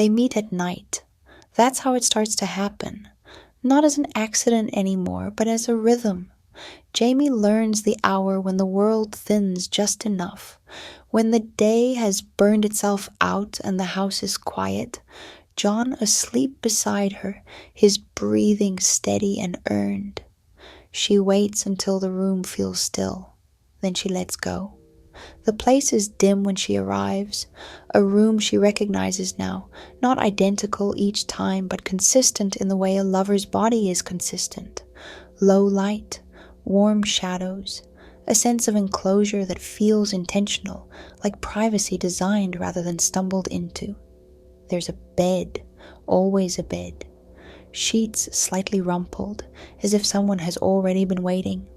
They meet at night. That's how it starts to happen. Not as an accident anymore, but as a rhythm. Jamie learns the hour when the world thins just enough, when the day has burned itself out and the house is quiet. John asleep beside her, his breathing steady and earned. She waits until the room feels still. Then she lets go. The place is dim when she arrives, a room she recognizes now, not identical each time, but consistent in the way a lover's body is consistent. Low light, warm shadows, a sense of enclosure that feels intentional, like privacy designed rather than stumbled into. There's a bed, always a bed. Sheets slightly rumpled, as if someone has already been waiting.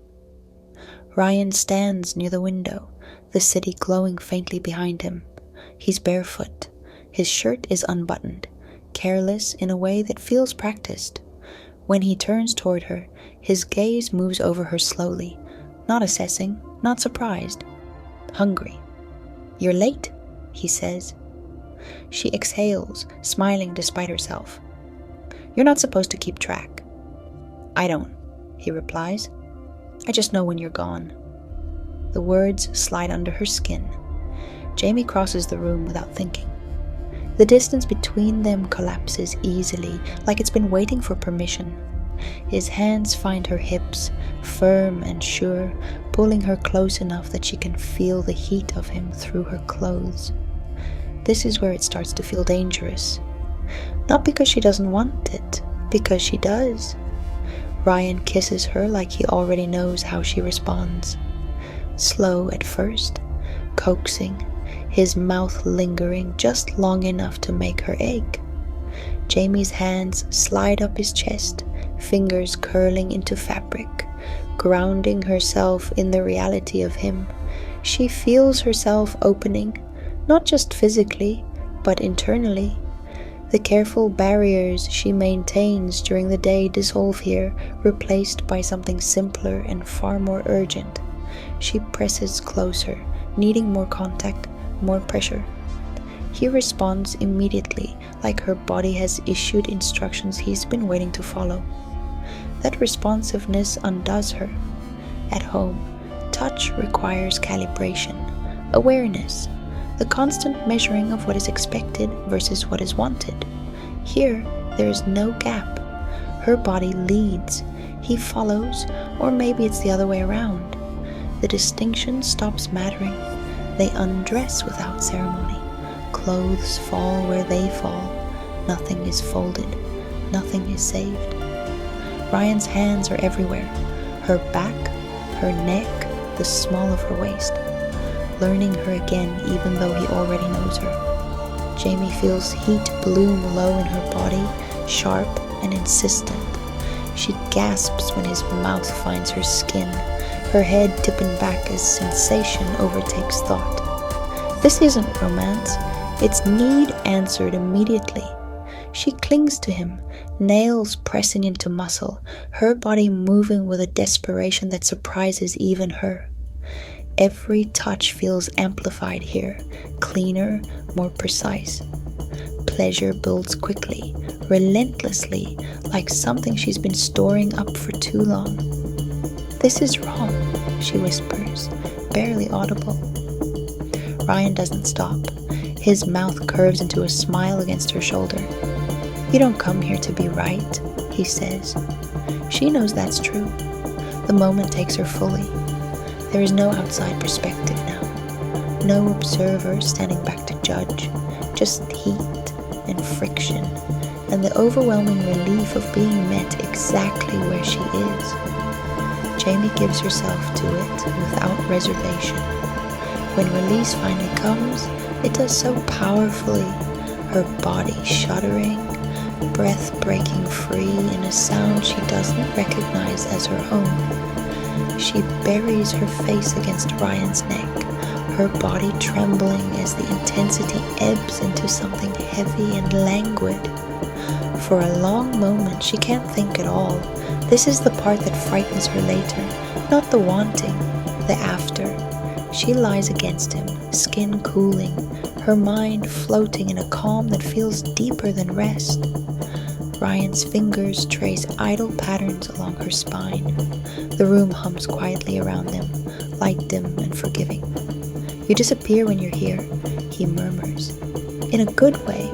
Ryan stands near the window, the city glowing faintly behind him. He's barefoot. His shirt is unbuttoned, careless in a way that feels practiced. When he turns toward her, his gaze moves over her slowly, not assessing, not surprised. Hungry. "You're late," he says. She exhales, smiling despite herself. "You're not supposed to keep track." "I don't," he replies. "I just know when you're gone." The words slide under her skin. Jamie crosses the room without thinking. The distance between them collapses easily, like it's been waiting for permission. His hands find her hips, firm and sure, pulling her close enough that she can feel the heat of him through her clothes. This is where it starts to feel dangerous. Not because she doesn't want it, because she does. Ryan kisses her like he already knows how she responds. Slow at first, coaxing, his mouth lingering just long enough to make her ache. Jamie's hands slide up his chest, fingers curling into fabric, grounding herself in the reality of him. She feels herself opening, not just physically, but internally. The careful barriers she maintains during the day dissolve here, replaced by something simpler and far more urgent. She presses closer, needing more contact, more pressure. He responds immediately, like her body has issued instructions he's been waiting to follow. That responsiveness undoes her. At home, touch requires calibration, awareness, the constant measuring of what is expected versus what is wanted. Here, there is no gap. Her body leads, he follows, or maybe it's the other way around. The distinction stops mattering. They undress without ceremony. Clothes fall where they fall. Nothing is folded. Nothing is saved. Ryan's hands are everywhere. Her back, her neck, the small of her waist. Learning her again even though he already knows her. Jamie feels heat bloom low in her body, sharp and insistent. She gasps when his mouth finds her skin, her head tipping back as sensation overtakes thought. This isn't romance, it's need answered immediately. She clings to him, nails pressing into muscle, her body moving with a desperation that surprises even her. Every touch feels amplified here, cleaner, more precise. Pleasure builds quickly, relentlessly, like something she's been storing up for too long. "This is wrong," she whispers, barely audible. Ryan doesn't stop. His mouth curves into a smile against her shoulder. "You don't come here to be right," he says. She knows that's true. The moment takes her fully. There is no outside perspective now. No observer standing back to judge. Just heat and friction and the overwhelming relief of being met exactly where she is. Jamie gives herself to it without reservation. When release finally comes, it does so powerfully, her body shuddering, breath breaking free in a sound she doesn't recognize as her own. She buries her face against Ryan's neck, her body trembling as the intensity ebbs into something heavy and languid. For a long moment she can't think at all. This is the part that frightens her later, not the wanting, the after. She lies against him, skin cooling, her mind floating in a calm that feels deeper than rest. Ryan's fingers trace idle patterns along her spine. The room hums quietly around them, light dim and forgiving. "You disappear when you're here," he murmurs. "In a good way."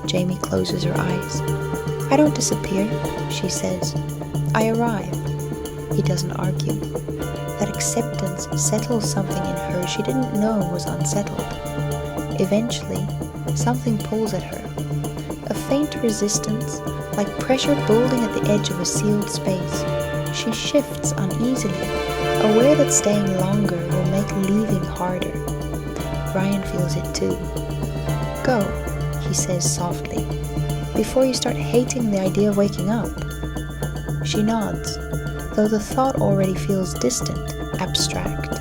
Jamie closes her eyes. "I don't disappear," she says. "I arrive." He doesn't argue. That acceptance settles something in her she didn't know was unsettled. Eventually, something pulls at her. A faint resistance, like pressure building at the edge of a sealed space. She shifts uneasily, aware that staying longer will make leaving harder. Ryan feels it too. "Go," he says softly, "before you start hating the idea of waking up." She nods, though the thought already feels distant, abstract.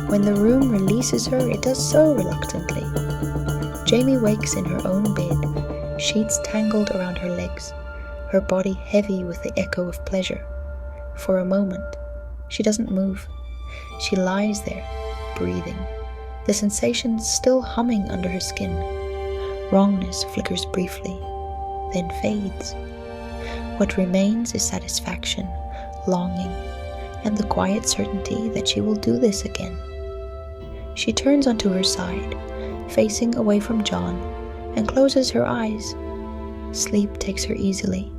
When the room releases her, it does so reluctantly. Jamie wakes in her own bed, sheets tangled around her legs, her body heavy with the echo of pleasure. For a moment, she doesn't move. She lies there, breathing, the sensation still humming under her skin. Wrongness flickers briefly, then fades. What remains is satisfaction, longing, and the quiet certainty that she will do this again. She turns onto her side, facing away from John, and closes her eyes. Sleep takes her easily.